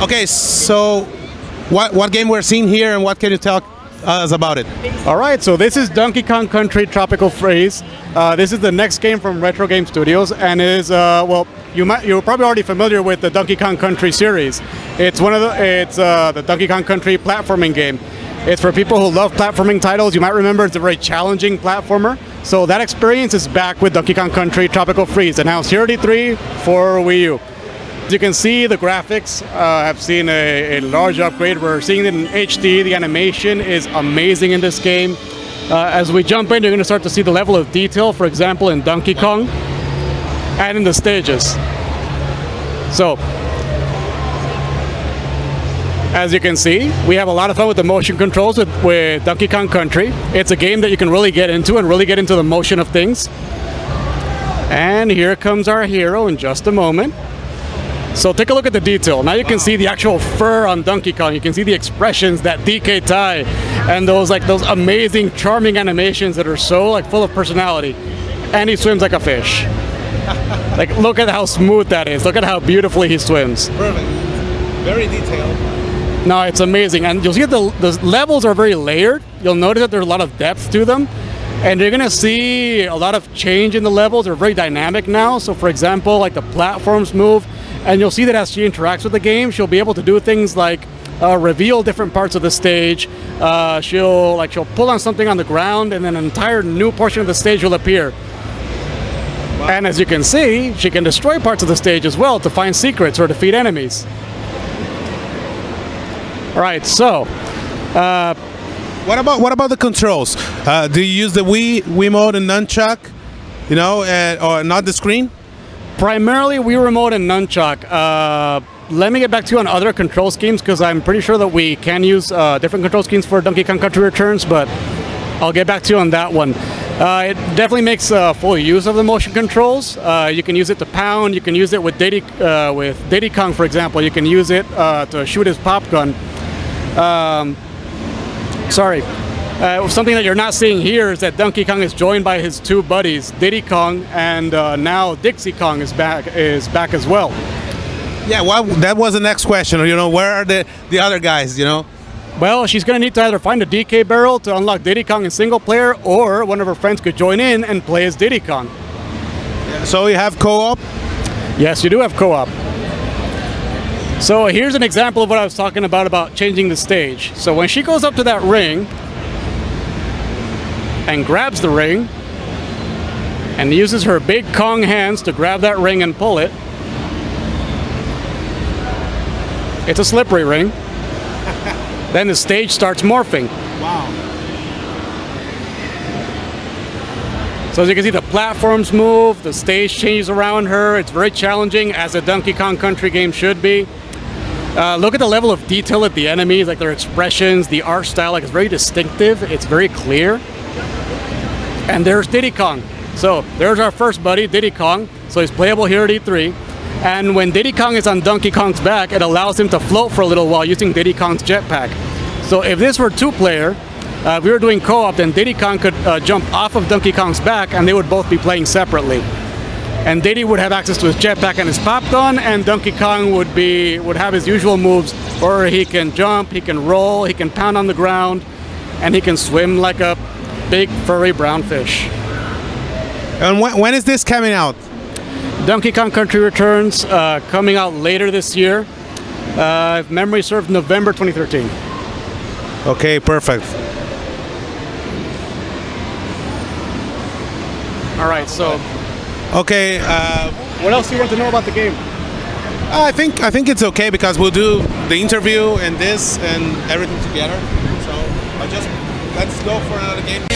Okay, so what game we're seeing here, and what can you tell us about it? All right, so this is Donkey Kong Country Tropical Freeze. This is the next game from Retro Game Studios, and is well, you're probably already familiar with the Donkey Kong Country series. It's the Donkey Kong Country platforming game. It's for people who love platforming titles. You might remember it's a very challenging platformer. So that experience is back with Donkey Kong Country Tropical Freeze, announced here at E3 for Wii U. As you can see, the graphics have seen a large upgrade. We're seeing it in HD. The animation is amazing in this game. As we jump in, you're going to start to see the level of detail, for example, in Donkey Kong and in the stages. So, as you can see, we have a lot of fun with the motion controls with Donkey Kong Country. It's a game that you can really get into and really get into the motion of things. And here comes our hero in just a moment. So take a look at the detail. Now you can see the actual fur on Donkey Kong. You can see the expressions, that DK tie, and those amazing, charming animations that are so full of personality. And he swims like a fish. Look at how smooth that is. Look at how beautifully he swims. Perfect. Very detailed. No, it's amazing, and you'll see that the levels are very layered. You'll notice that there's a lot of depth to them, and you're gonna see a lot of change in the levels. They're very dynamic now. So for example, the platforms move, and you'll see that as she interacts with the game, she'll be able to do things like reveal different parts of the stage. She'll pull on something on the ground, and then an entire new portion of the stage will appear. Wow. And as you can see, she can destroy parts of the stage as well to find secrets or defeat enemies. All right, so what about the controls? Do you use the Wii mode and nunchuck, or not the screen? Primarily Wii remote and nunchuck. Let me get back to you on other control schemes, because I'm pretty sure that we can use different control schemes for Donkey Kong Country Returns, but I'll get back to you on that one. It definitely makes full use of the motion controls. You can use it to pound. You can use it with Diddy Kong, for example. You can use it to shoot his pop gun. Something that you're not seeing here is that Donkey Kong is joined by his two buddies, Diddy Kong, and now Dixie Kong is back as well. Yeah, well, that was the next question. Where are the other guys? Well, she's going to need to either find a DK barrel to unlock Diddy Kong in single player, or one of her friends could join in and play as Diddy Kong. Yeah, so you have co-op? Yes, you do have co-op. So here's an example of what I was talking about changing the stage. So when she goes up to that ring and grabs the ring and uses her big Kong hands to grab that ring and pull it, it's a slippery ring. Then the stage starts morphing. Wow. So as you can see, the platforms move, the stage changes around her. It's very challenging, as a Donkey Kong Country game should be. Look at the level of detail at the enemies, their expressions, the art style, it's very distinctive, it's very clear. And there's Diddy Kong. So there's our first buddy, Diddy Kong. So he's playable here at E3. And when Diddy Kong is on Donkey Kong's back, it allows him to float for a little while using Diddy Kong's jetpack. So if this were two-player, if we were doing co-op, then Diddy Kong could jump off of Donkey Kong's back, and they would both be playing separately. And Diddy would have access to his jetpack and his pop gun, and Donkey Kong would have his usual moves, where he can jump, he can roll, he can pound on the ground, and he can swim like a big furry brown fish. And when is this coming out? Donkey Kong Country Returns coming out later this year. If memory serves, November 2013. Okay, perfect. All right, so. Okay. What else do you want to know about the game? I think it's okay, because we'll do the interview and this and everything together. So let's go for another game.